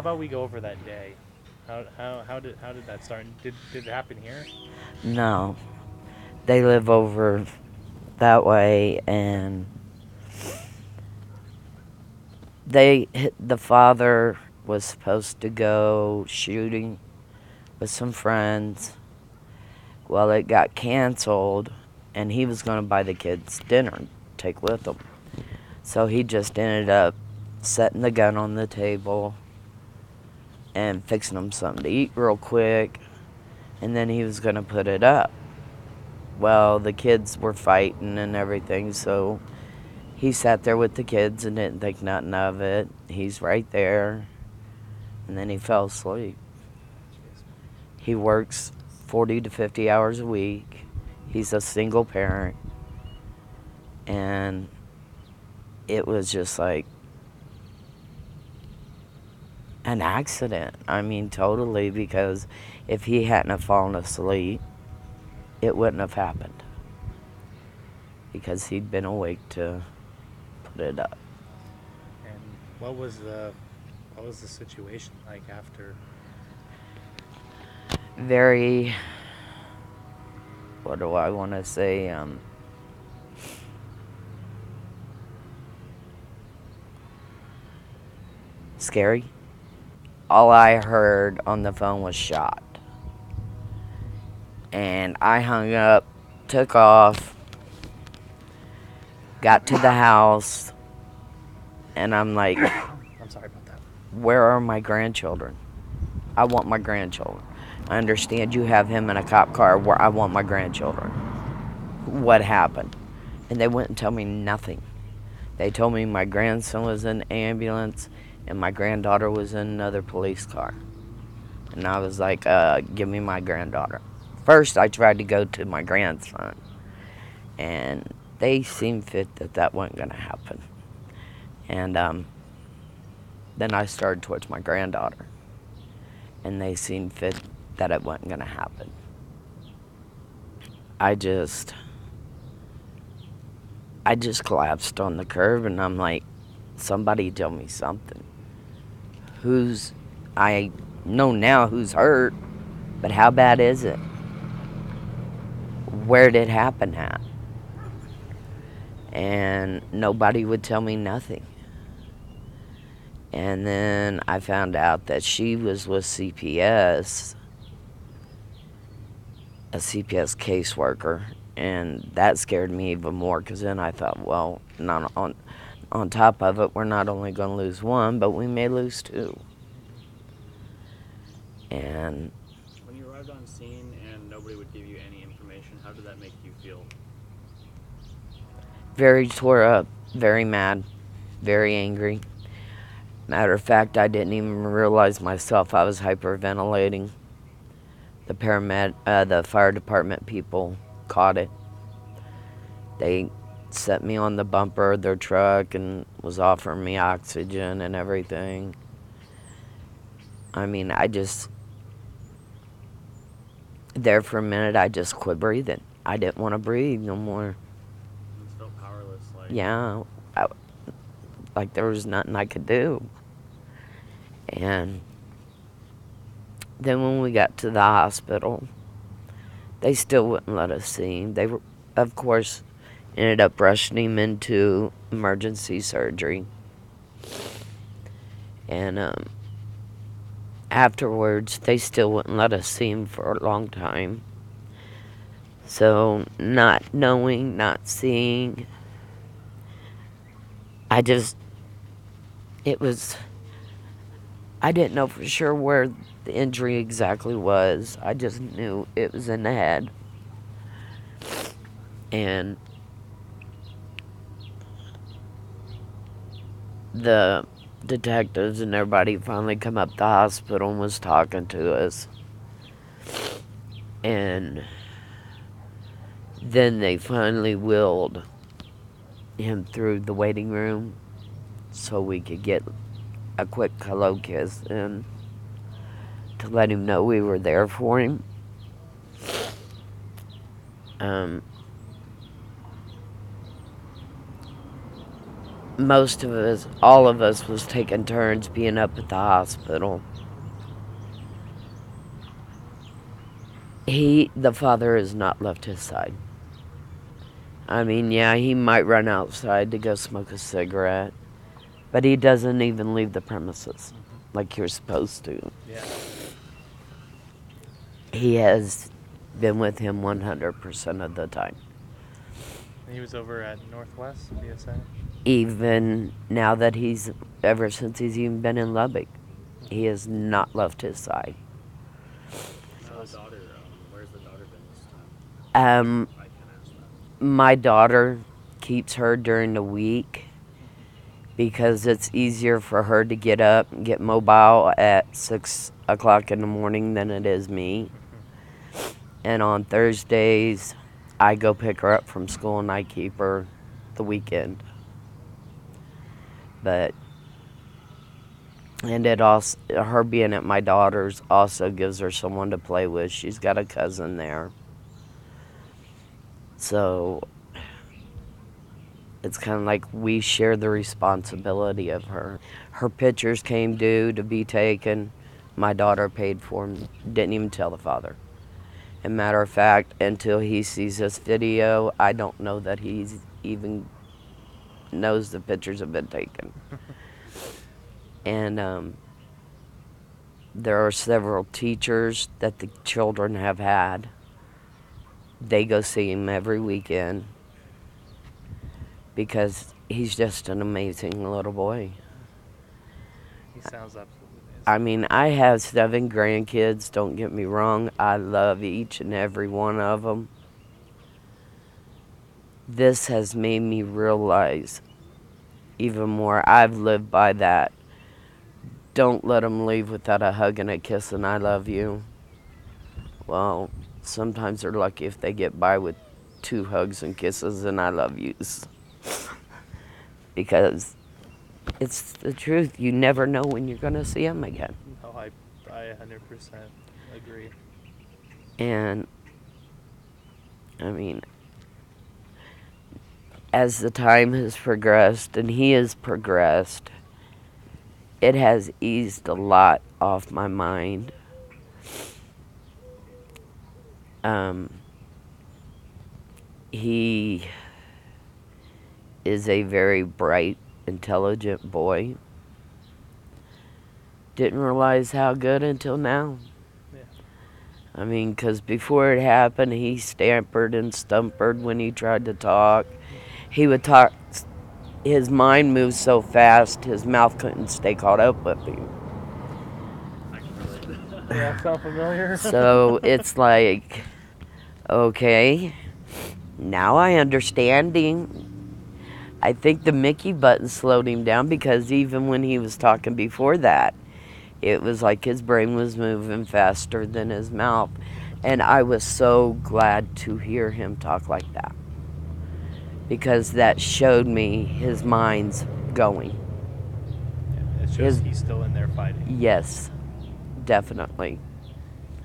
about we go over that day? How did that start? Did it happen here? No, they live over that way, and the father was supposed to go shooting with some friends. Well, it got canceled, and he was going to buy the kids dinner and take with them. So he just ended up setting the gun on the table and fixing them something to eat real quick, and then he was going to put it up. Well, the kids were fighting and everything, so he sat there with the kids and didn't think nothing of it. He's right there, and then he fell asleep. He works 40 to 50 hours a week. He's a single parent, and it was just like an accident. I mean, totally, because if he hadn't have fallen asleep, it wouldn't have happened, because he'd been awake to put it up. And what was the situation like after? Very, what do I want to say? Scary. All I heard on the phone was shot. And I hung up, took off, got to the house, and I'm like, I'm sorry about that. where are my grandchildren? I want my grandchildren. I understand you have him in a cop car. Where I want my grandchildren. What happened? And they wouldn't tell me nothing. They told me my grandson was in the ambulance and my granddaughter was in another police car. And I was like, give me my granddaughter. First, I tried to go to my grandson, and they seemed fit that that wasn't going to happen. And then I started towards my granddaughter, and they seemed fit that it wasn't going to happen. I just collapsed on the curb, and I'm like, somebody tell me something. I know now who's hurt, but how bad is it? Where did it happen at? And nobody would tell me nothing. And then I found out that she was with CPS, a CPS caseworker, and that scared me even more, because then I thought, well, not on top of it, we're not only going to lose one, but we may lose two. And When you arrived on scene and nobody would give you any information, how did that make you feel? very tore up, very mad, very angry. Matter of fact, I didn't even realize myself I was hyperventilating. The fire department people caught it. They set me on the bumper of their truck and was offering me oxygen and everything. I mean, there for a minute, I just quit breathing. I didn't want to breathe no more. You just felt powerless, Yeah, like there was nothing I could do. And then when we got to the hospital, they still wouldn't let us see him. They were, of course, ended up rushing him into emergency surgery. And afterwards, they still wouldn't let us see him for a long time. So, not knowing, not seeing, it was, I didn't know for sure where the injury exactly was. I just knew it was in the head. And the detectives and everybody finally come up to the hospital and was talking to us. And then they finally wheeled him through the waiting room so we could get a quick hello kiss and to let him know we were there for him. most of us, all of us, was taking turns being up at the hospital. The father, has not left his side. I mean, yeah, he might run outside to go smoke a cigarette, but he doesn't even leave the premises like you're supposed to. Yeah. He has been with him 100% of the time. And he was over at Northwest BSA. Even now that ever since he's even been in Lubbock, he has not left his side. Now the daughter, where's the daughter been this Um, time? I can ask that. my daughter keeps her during the week because it's easier for her to get up and get mobile at 6 o'clock in the morning than it is me. And on Thursdays, I go pick her up from school and I keep her the weekend. And it also, her being at my daughter's also gives her someone to play with. She's got a cousin there. So it's kind of like we share the responsibility of her. Her pictures came due to be taken. My daughter paid for them. Didn't even tell the father. And matter of fact, until he sees this video, I don't know that he's even knows the pictures have been taken. And there are several teachers that the children have had. They go see him every weekend because he's just an amazing little boy. He sounds absolutely amazing. I mean, I have 7 grandkids, don't get me wrong. I love each and every one of them. This has made me realize even more. I've lived by that. Don't let them leave without a hug and a kiss and I love you. Well, sometimes they're lucky if they get by with 2 hugs and kisses and I love yous. Because it's the truth. You never know when you're going to see them again. No, I 100% agree. And, I mean, as the time has progressed and he has progressed, it has eased a lot off my mind. He is a very bright, intelligent boy. Didn't realize how good until now. Yeah. I mean, because before it happened, he stammered and stumpered when he tried to talk. He would talk, his mind moved so fast, his mouth couldn't stay caught up with him. I can relate. Yeah, sound familiar? So it's like, okay, now I understand him. I think the Mickey button slowed him down because even when he was talking before that, it was like his brain was moving faster than his mouth. And I was so glad to hear him talk like that because that showed me his mind's going. Yeah, it shows he's still in there fighting. Yes, definitely.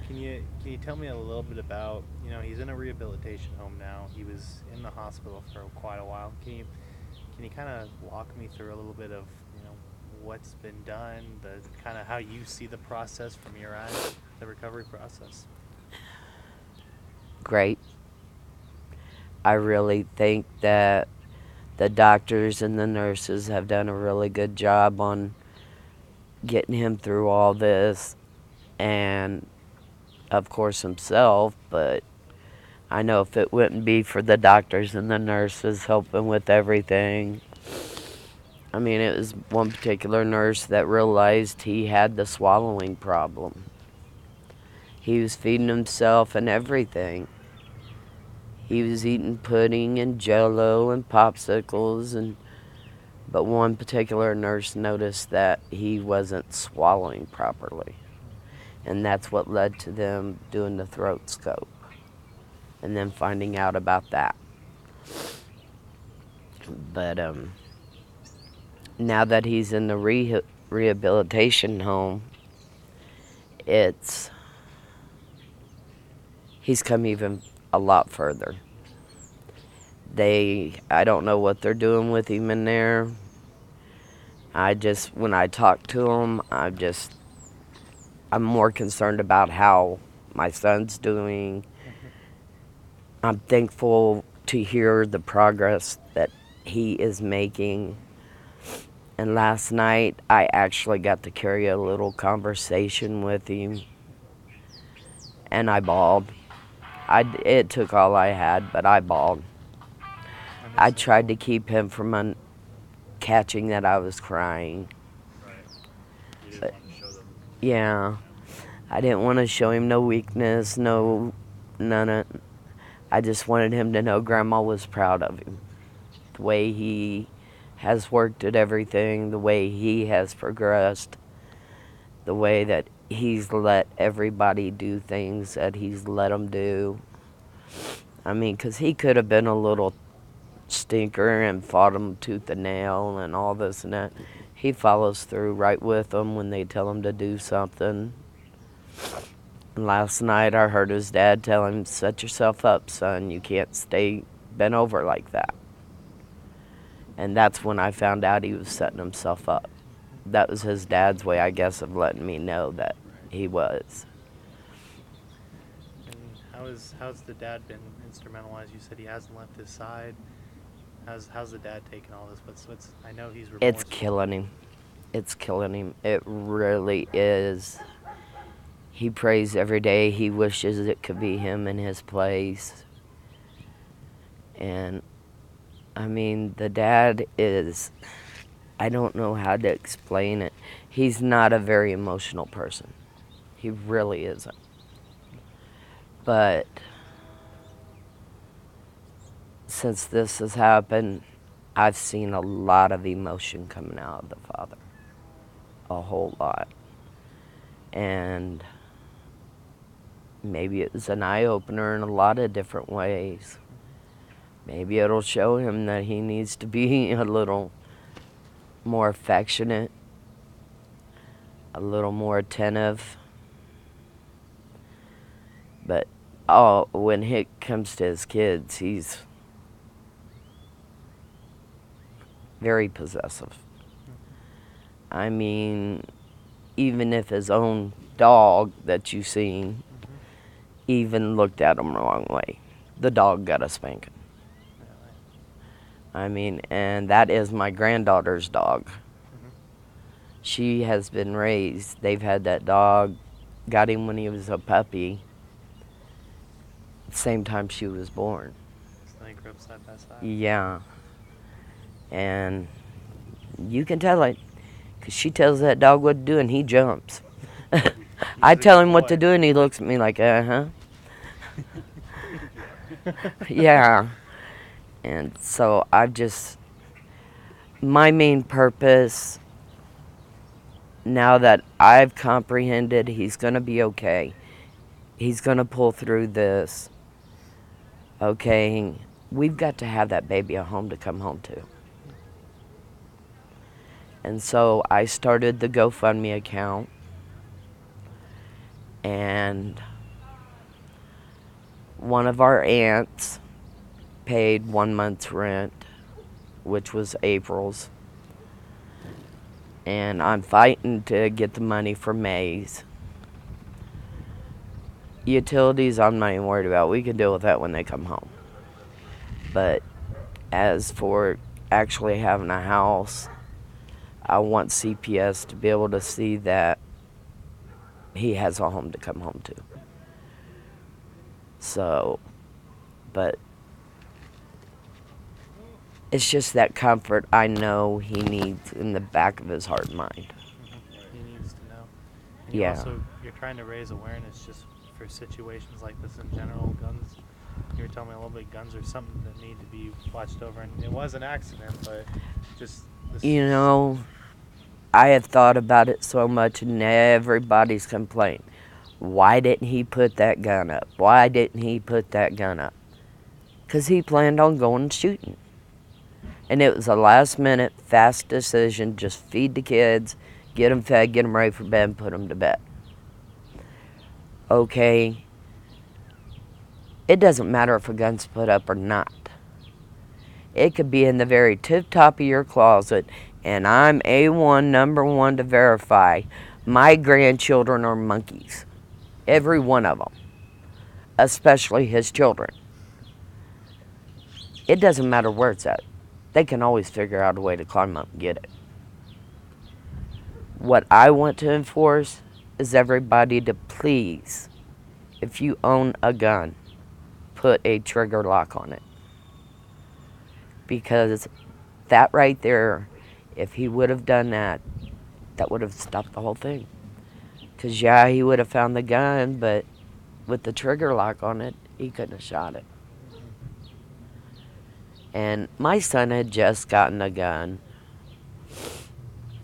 Can you tell me a little bit about, he's in a rehabilitation home now. He was in the hospital for quite a while. Can you kind of walk me through a little bit of, what's been done, the kind of how you see the process from your eyes, the recovery process? Great. I really think that the doctors and the nurses have done a really good job on getting him through all this, and of course himself, but I know if it wouldn't be for the doctors and the nurses helping with everything. I mean, it was one particular nurse that realized he had the swallowing problem. He was feeding himself and everything. He was eating pudding and Jell-O and popsicles, but one particular nurse noticed that he wasn't swallowing properly. And that's what led to them doing the throat scope and then finding out about that. But now that he's in the rehabilitation home, he's come even a lot further. I don't know what they're doing with him in there. When I talk to him, I'm more concerned about how my son's doing. Mm-hmm. I'm thankful to hear the progress that he is making. And last night, I actually got to carry a little conversation with him, and I bawled. It took all I had, but I bawled. I tried to Understandable. keep him from catching that I was crying. Right. You didn't But want to show them. yeah, I didn't want to show him no weakness, none of. I just wanted him to know Grandma was proud of him. The way he has worked at everything, the way he has progressed, the way that he's let everybody do things that he's let them do. I mean, 'cause he could have been a little stinker and fought them tooth and nail and all this and that. He follows through right with them when they tell him to do something. Last night I heard his dad tell him, "Set yourself up, son. You can't stay bent over like that." And that's when I found out he was setting himself up. Mm-hmm. That was his dad's way, I guess, of letting me know that Right. he was. And how's the dad been instrumental? As you said, he hasn't left his side. How's the dad taking all this? What's I know he's It's remorseful. killing him. It's killing him. It really is. He prays every day. He wishes it could be him in his place. And I mean, the dad is, I don't know how to explain it. He's not a very emotional person. He really isn't. But since this has happened, I've seen a lot of emotion coming out of the father. A whole lot. And maybe it was an eye opener in a lot of different ways. Maybe it'll show him that he needs to be a little more affectionate, a little more attentive. But when it comes to his kids, he's very possessive. I mean, even if his own dog that you seen Mm-hmm. even looked at him the wrong way, the dog got a spanking. Really. I mean, and that is my granddaughter's dog. Mm-hmm. She has been raised. They've had that dog, got him when he was a puppy, same time she was born. So they grew up side by side. Yeah. And you can tell it, 'cause she tells that dog what to do and he jumps. I He's a tell good him what to boy. do and he looks at me like, uh-huh. Yeah. Yeah. And so my main purpose, now that I've comprehended he's going to be okay, he's going to pull through this, okay, we've got to have that baby a home to come home to. And so I started the GoFundMe account, and one of our aunts paid 1 month's rent, which was April's. And I'm fighting to get the money for May's. Utilities, I'm not even worried about. We can deal with that when they come home. But as for actually having a house, I want CPS to be able to see that he has a home to come home to. So, but it's just that comfort I know he needs in the back of his heart and mind. Mm-hmm. He needs to know. And Yeah. you're trying to raise awareness just for situations like this in general. Guns. You were telling me a little bit. Guns are something that need to be watched over, and it was an accident, but just this. You know, I have thought about it so much, and everybody's complaint. Why didn't he put that gun up? Why didn't he put that gun up? 'Cause he planned on going and shooting. And it was a last minute, fast decision. Just feed the kids, get them fed, get them ready for bed, and put them to bed. Okay, it doesn't matter if a gun's put up or not. It could be in the very tip top of your closet, And I'm A1 number one to verify. My grandchildren are monkeys. Every one of them. Especially his children. It doesn't matter where it's at. They can always figure out a way to climb up and get it. What I want to enforce is everybody to please, if you own a gun, put a trigger lock on it. Because that right there, if he would have done that, that would have stopped the whole thing. Because, yeah, he would have found the gun, but with the trigger lock on it, he couldn't have shot it. And my son had just gotten a gun.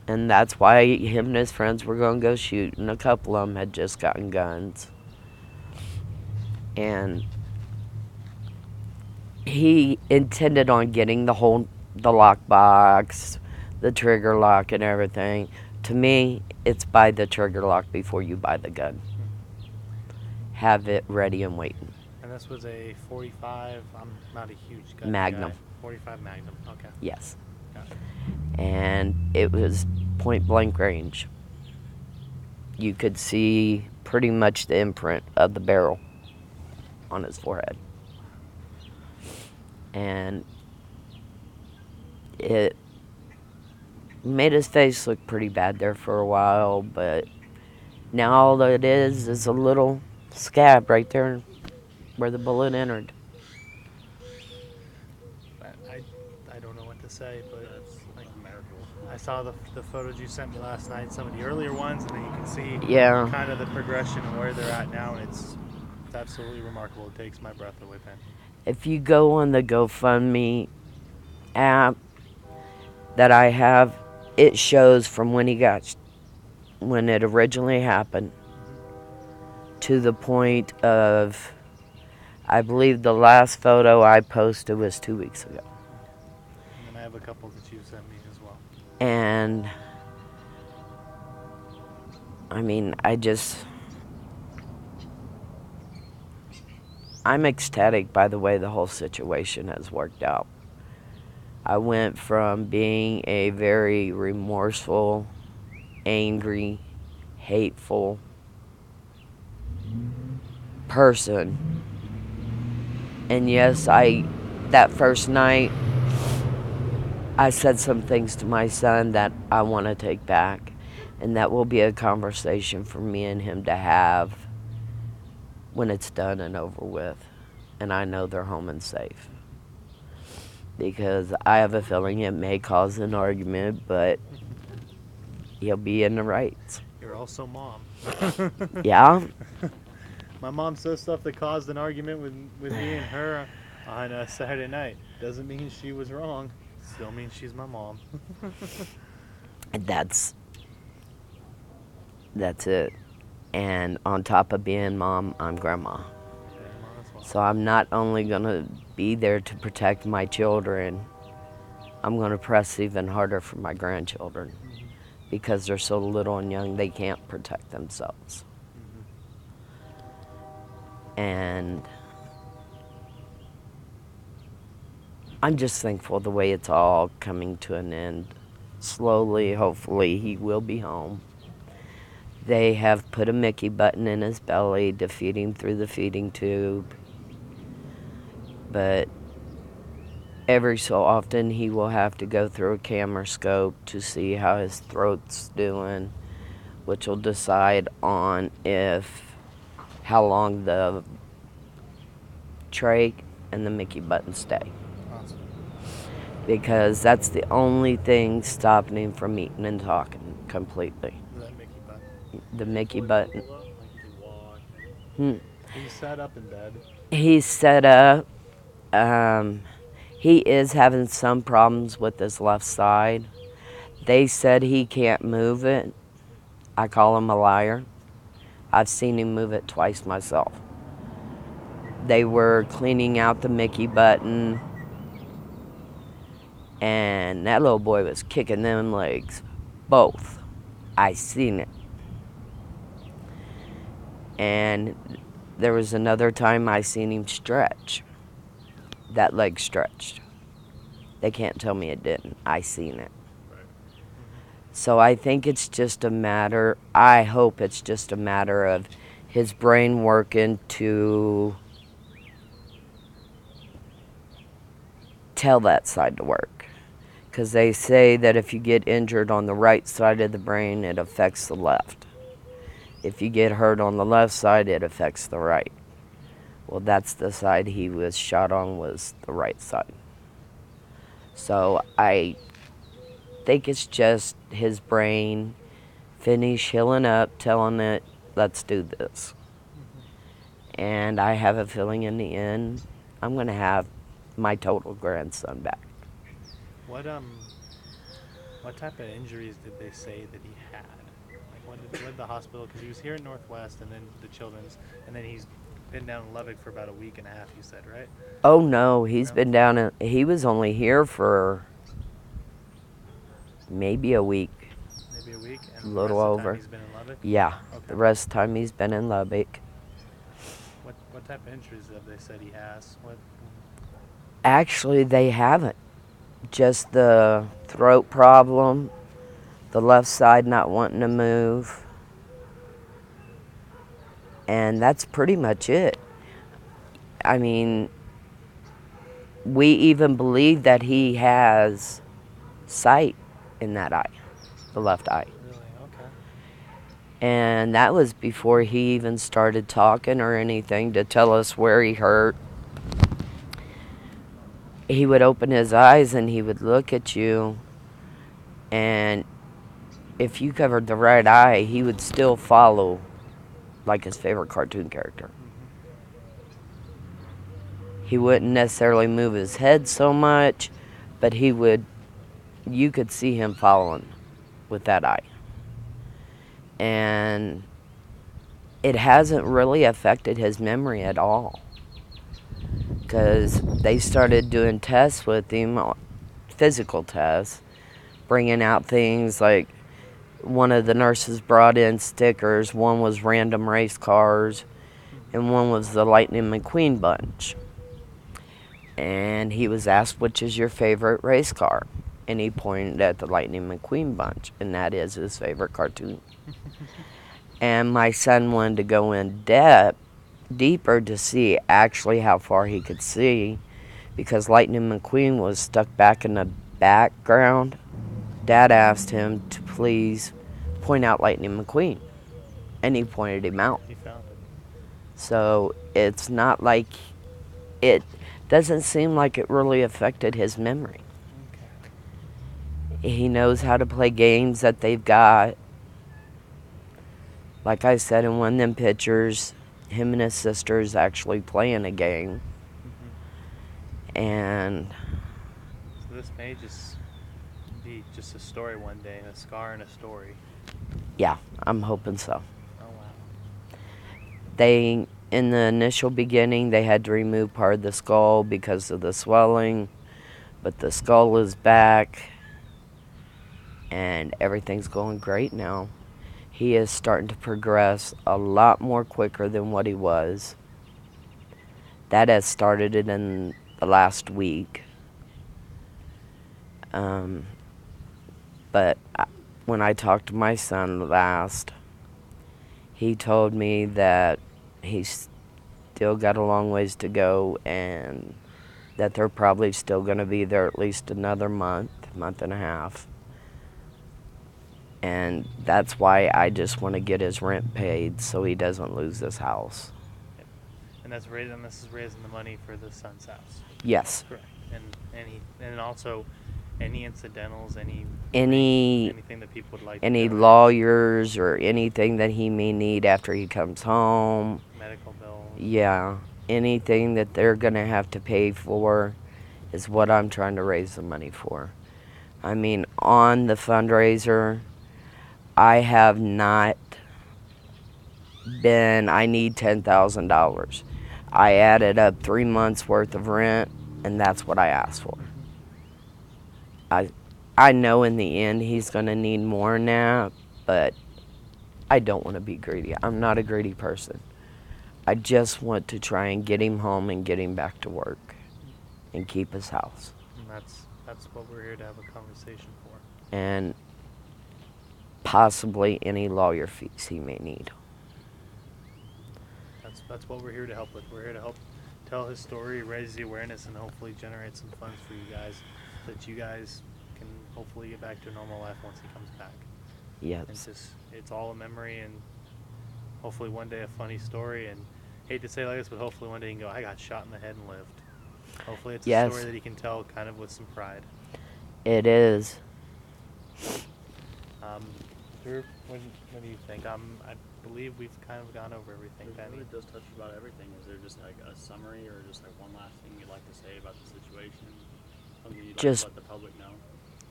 And that's why him and his friends were going to go shoot. And a couple of them had just gotten guns. And he intended on getting the lockbox, the trigger lock and everything. To me, it's buy the trigger lock before you buy the gun. Have it ready and waiting. And this was a 45. I'm not a huge gun Magnum. guy. 45 Magnum. Okay. Yes. Got it. And it was point blank range. You could see pretty much the imprint of the barrel on his forehead. And it made his face look pretty bad there for a while, but now all it is a little scab right there where the bullet entered. I don't know what to say, but it's like a miracle. I saw the photos you sent me last night, some of the earlier ones, and then you can see kind of the progression and where they're at now, and it's absolutely remarkable. It takes my breath away, man. If you go on the GoFundMe app that I have, it shows from when it originally happened to the point of, I believe the last photo I posted was 2 weeks ago. And then I have a couple that you sent me as well. And I mean, I'm ecstatic by the way the whole situation has worked out. I went from being a very remorseful, angry, hateful person. And yes, that first night, I said some things to my son that I want to take back. And that will be a conversation for me and him to have when it's done and over with. And I know they're home and safe. Because I have a feeling it may cause an argument, but he'll be in the rights. You're also mom. Yeah? My mom says stuff that caused an argument with me and her on a Saturday night. Doesn't mean she was wrong. Still means she's my mom. That's it. And on top of being mom, I'm grandma. So I'm not only going to be there to protect my children, I'm going to press even harder for my grandchildren. Because they're so little and young, they can't protect themselves. And I'm just thankful the way it's all coming to an end. Slowly, hopefully, he will be home. They have put a Mickey button in his belly to feed him through the feeding tube. But every so often, he will have to go through a camera scope to see how his throat's doing, which will decide on how long the trach and the Mickey button stay. Awesome. Because that's the only thing stopping him from eating and talking completely. That Mickey button. The Mickey button. He's sat up in bed. He's set up. He is having some problems with his left side. They said he can't move it. I call him a liar. I've seen him move it twice myself. They were cleaning out the Mickey button, and that little boy was kicking them legs. Both. I seen it. And there was another time I seen him stretch. That leg stretched. They can't tell me it didn't. I seen it. Right. So I think it's just a matter, I hope it's just a matter of his brain working to tell that side to work. Because they say that if you get injured on the right side of the brain, it affects the left. If you get hurt on the left side, it affects the right. Well, that's the side he was shot on, was the right side. So I think it's just his brain finish healing up, telling it, let's do this. And I have a feeling in the end, I'm going to have my total grandson back. What type of injuries did they say that he had? Like what did the hospital? Because he was here in Northwest, and then the Children's, and then he's been down in Lubbock for about a week and a half. You said, right? Oh no, he's No? been down, he was only here for maybe a week, Maybe a week, a and the little rest of the time over. he's been in Lubbock. Yeah, Okay. the rest of the time he's been in Lubbock. What type of injuries have they said he has? What? Actually, they haven't. Just the throat problem, the left side not wanting to move, and that's pretty much it. I mean, we even believe that he has sight in that eye, the left eye. Really? Okay. And that was before he even started talking or anything to tell us where he hurt. He would open his eyes and he would look at you, and if you covered the right eye, he would still follow like his favorite cartoon character. He wouldn't necessarily move his head so much, but you could see him following with that eye. And it hasn't really affected his memory at all. Because they started doing tests with him, physical tests, bringing out things like one of the nurses brought in stickers. One was random race cars, and one was the Lightning McQueen bunch. And he was asked, which is your favorite race car? And he pointed at the Lightning McQueen bunch, and that is his favorite cartoon. And my son wanted to go in deeper to see actually how far he could see, because Lightning McQueen was stuck back in the background. Dad asked him to please point out Lightning McQueen, and he pointed him out. He found it. So it's not like, it doesn't seem like it really affected his memory. Okay. He knows how to play games that they've got. Like I said in one of them pictures, him and his sister's actually playing a game. And So this may just be just a story one day, a scar and a story. yeah, I'm hoping so. Oh wow. In the initial beginning, they had to remove part of the skull because of the swelling, but the skull is back, and everything's going great now. He is starting to progress a lot more quicker than what he was. That has started it in the last week. But when I talked to my son last, he told me that he's still got a long ways to go, and that they're probably still going to be there at least another month and a half. And that's why I just want to get his rent paid so he doesn't lose this house. And this is raising the money for the son's house. Yes. Correct. And also any incidentals, Any anything that people would like. any to donate, lawyers or anything that he may need after he comes home. medical bills. Yeah. Anything that they're going to have to pay for is what I'm trying to raise the money for. I mean, on the fundraiser, I have not I need $10,000. I added up 3 months worth of rent, and that's what I asked for. I know in the end he's going to need more than that, but I don't want to be greedy. I'm not a greedy person. I just want to try and get him home and get him back to work and keep his house. And that's what we're here to have a conversation for. And possibly any lawyer fees he may need. That's what we're here to help with. We're here to help tell his story, raise the awareness, and hopefully generate some funds for you guys, so that you guys can hopefully get back to a normal life once he comes back. Yes. It's all a memory, and hopefully one day a funny story. And hate to say it like this, but hopefully one day he can go, I got shot in the head and lived. Hopefully it's a Yes. story that he can tell kind of with some pride. It is. Drew, what do you think? I believe we've kind of gone over everything. It Penny. really does touch about everything. Is there just like a summary or just like one last thing you'd like to say about the situation? Something you'd like Just- to let the public know?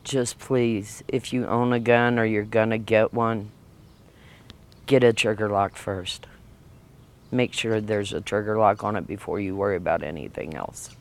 Just please, if you own a gun or you're gonna get one, get a trigger lock first. Make sure there's a trigger lock on it before you worry about anything else.